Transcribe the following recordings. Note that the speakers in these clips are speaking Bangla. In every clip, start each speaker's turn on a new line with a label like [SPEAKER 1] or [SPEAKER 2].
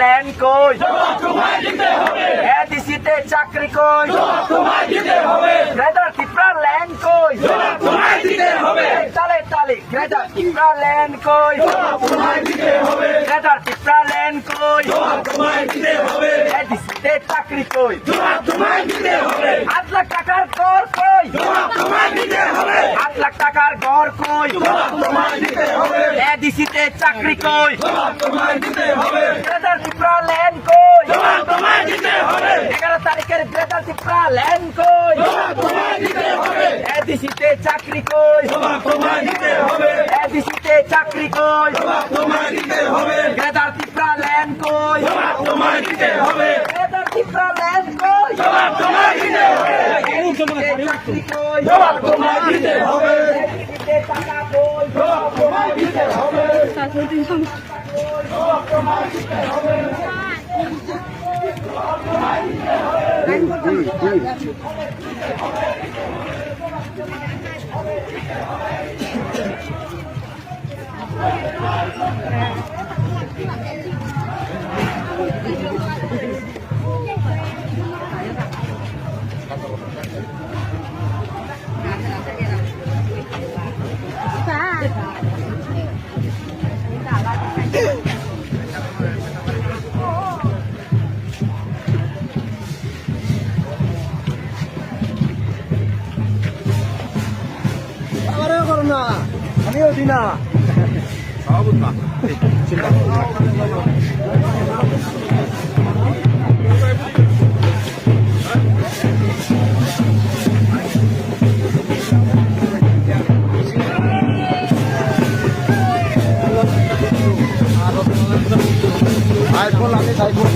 [SPEAKER 1] ল্যান্ড কই এডিসিতে চাকরি কই গ্রেটার ত্রিপুরা ল্যান্ড কই তালে তালে গ্রেটার ত্রিপুরা ল্যান্ড কই গ্রেটার ত্রিপুরা ল্যান্ড কই এডিসিতে চাকরি কই 8 লাখ টাকার ঘর কই 8 লাখ টাকার ঘর কই এডিসিতে চাকরি কই গ্রেটার ত্রিপুরা ল্যান্ড কই 11 তারিখের গ্রেটার ত্রিপুরা ল্যান্ড কই এডিসিতে চাকরি কই এডিসিতে চাকরি কই গ্রেটার ত্রিপুরা ল্যান্ড কই গ্রেটার ত্রিপুরা ল্যান্ড কই চাকরি কই টাকা কই আমিও দিই না আইফোন আমি আইফোন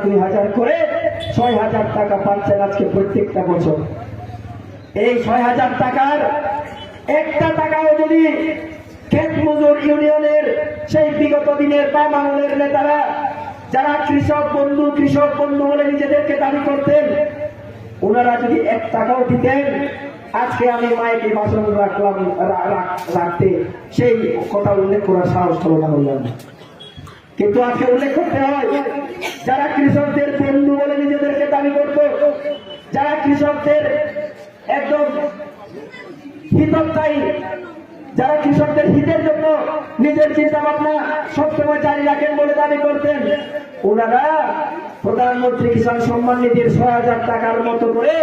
[SPEAKER 1] দুই হাজার করে 6,000 টাকা পাচ্ছেন আজকে প্রত্যেকটা বছর। এই 6,000 টাকার একটা টাকাও যদি ক্ষেত মজুর ইউনিয়নের সেই বিগত দিনের বাম আমলের নেতারা যারা কৃষক বন্ধু বলে নিজেদেরকে দাবি করতেন, ওনারা যদি 1 টাকাও দিতেন, আজকে আমি মাইকে ভাষণ রাখতে সেই কথা উল্লেখ করার সাহস হলো না বললাম। কিন্তু আজকে উল্লেখ করতে হয়, যারা কৃষকদের বন্ধু বলে নিজেদেরকে দাবি করত, যারা কৃষকদের একদম হিতকারী, যারা কৃষকদের হিতের জন্য নিজের চিন্তা ভাবনা সবসময় জারি রাখেন বলে দাবি করতেন, ওনারা প্রধানমন্ত্রী কিষাণ সম্মান নিধির 6,000 টাকার মতো করে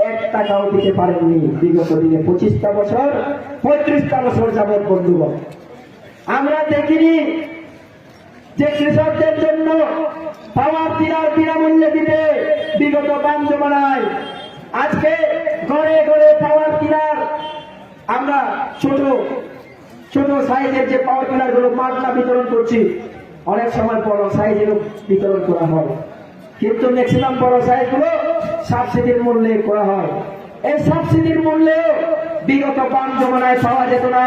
[SPEAKER 1] 1 টাকাও দিতে পারেননি বিগত দিনে। 25টা বছর 35টা বছর যাবৎ বন্ধুগণ আমরা দেখিনি যে কৃষকদের জন্য পাওয়ার টিলার বিনামূল্যে দিতে বিগত বাম জমানায়। আজকে ঘরে ঘরে পাওয়ার টিলার আমরা ছোট ছোট সাইজের যে পাওয়ার টিলার গুলো মাগনা বিতরণ করছি, অনেক সময় বড় সাইজেরও বিতরণ করা হয়, কিন্তু ম্যাক্সিমাম বড় সাইজ গুলো সাবসিডির মূল্যে করা হয়। এই সাবসিডির মূল্যেও বিগত বাম জমানায় পাওয়া যেত না।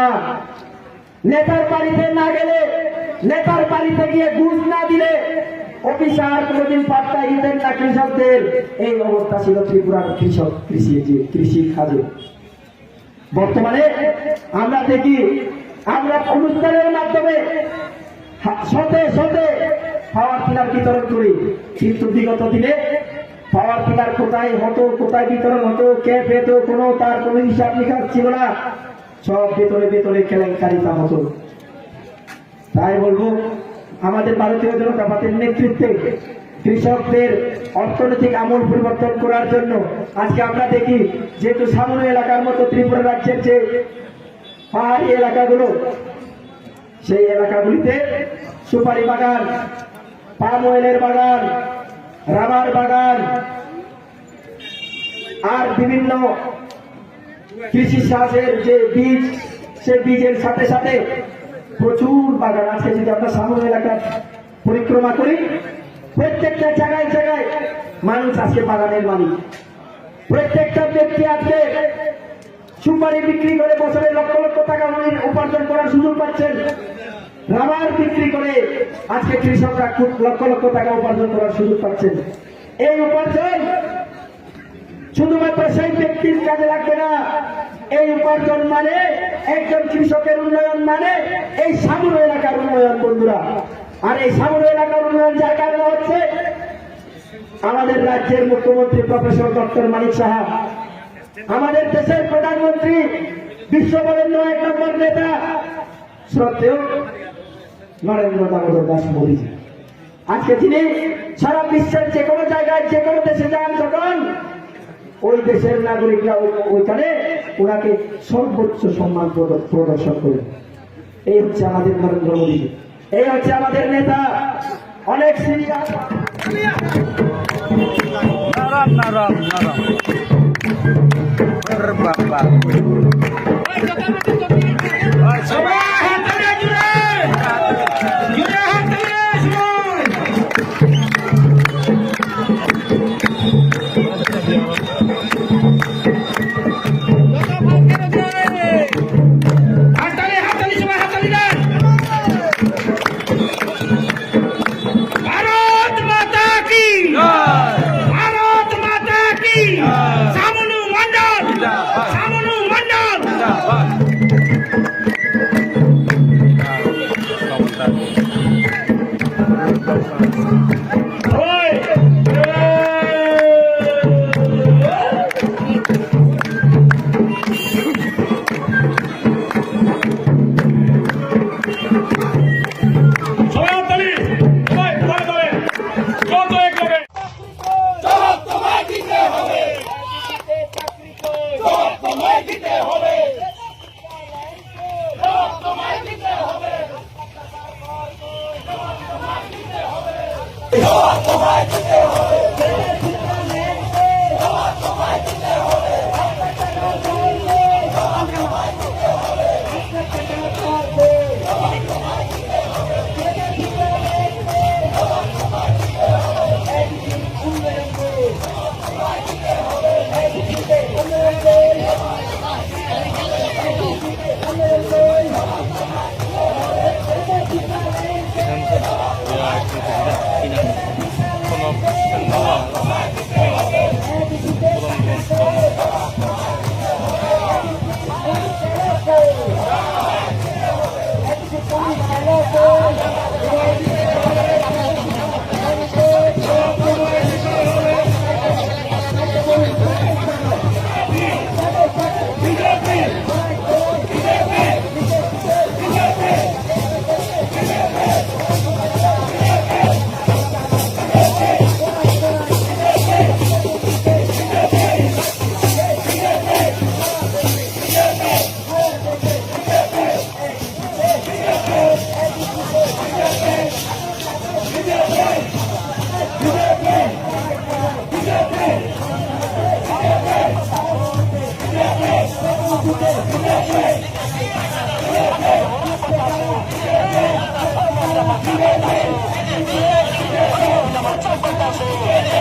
[SPEAKER 1] নেতার বাড়িতে না গেলে, নেতার বাড়িতে গিয়ে ঘুষ না দিলে অফিসার কোনদিন পাত্তা দিতেন না কৃষকদের। এই অবস্থা ছিল ত্রিপুরার কৃষি কাজে। বর্তমানে আমরা দেখি, আমরা অনুষ্ঠানের মাধ্যমে শতে শতে পাওয়ার টিলার বিতরণ করি, কিন্তু বিগত দিনে পাওয়ার টিলার কোথায় হতো, কোথায় বিতরণ হতো, কে পেত, তার কোনো হিসাব নিকাশ ছিল না। সব ভেতরে ভেতরে কেলেঙ্কারিতা হতো। তাই বলবো, আমাদের ভারতীয় জনতা পার্টির নেতৃত্বে কৃষকদের অর্থনৈতিক আমূল পরিবর্তন করার জন্য আজকে আমরা দেখি, যেহেতু সামনে এলাকার মতো ত্রিপুরা রাজ্যের যে পাহাড়ি এলাকাগুলো, সেই এলাকাগুলিতে সুপারি বাগান, পাম অয়েলের বাগান, রাবার বাগান আর বিভিন্ন কৃষি চাষের যে বীজ, সেই বীজের সাথে সাথে প্রচুর বাগান আছে। যদি আমরা সামনে এলাকা পরিক্রমা করি, প্রত্যেকটা জায়গায় জায়গায় মানুষ আজকে বাগানের মালিক। প্রত্যেকটা ব্যক্তি আজকে সুপারি বিক্রি করে বছরে লক্ষ লক্ষ টাকা উপার্জন করার সুযোগ পাচ্ছেন। রাবার বিক্রি করে আজকে কৃষকরা খুব লক্ষ লক্ষ টাকা উপার্জন করার সুযোগ পাচ্ছেন। এই উপার্জন শুধুমাত্র সেই ব্যক্তির কাজে লাগবে না। এই উপার্জন মানে একজন কৃষকের উন্নয়ন, মানে এই সামনে এলাকার উন্নয়ন বন্ধুরা। আর এই সামনে এলাকার উন্নয়ন জায়গা হচ্ছে আমাদের রাজ্যের মুখ্যমন্ত্রী প্রফেসর ডক্টর মানিক সাহা, আমাদের দেশের প্রধানমন্ত্রী, বিশ্ববরেণ্য 1 নম্বর নেতা শ্রদ্ধেয় নরেন্দ্র দামোদর দাস মোদীজি। আজকে তিনি সারা বিশ্বের যে কোনো জায়গায়, যে কোনো দেশে যান, যখন ওই দেশের নাগরিকরা ওইখানে ওনাকে সর্বোচ্চ সম্মান প্রদর্শন করে। এই হচ্ছে আমাদের নরেন্দ্র মোদী, এই হচ্ছে আমাদের নেতা। অনেক সিরিয়াস
[SPEAKER 2] Thank you.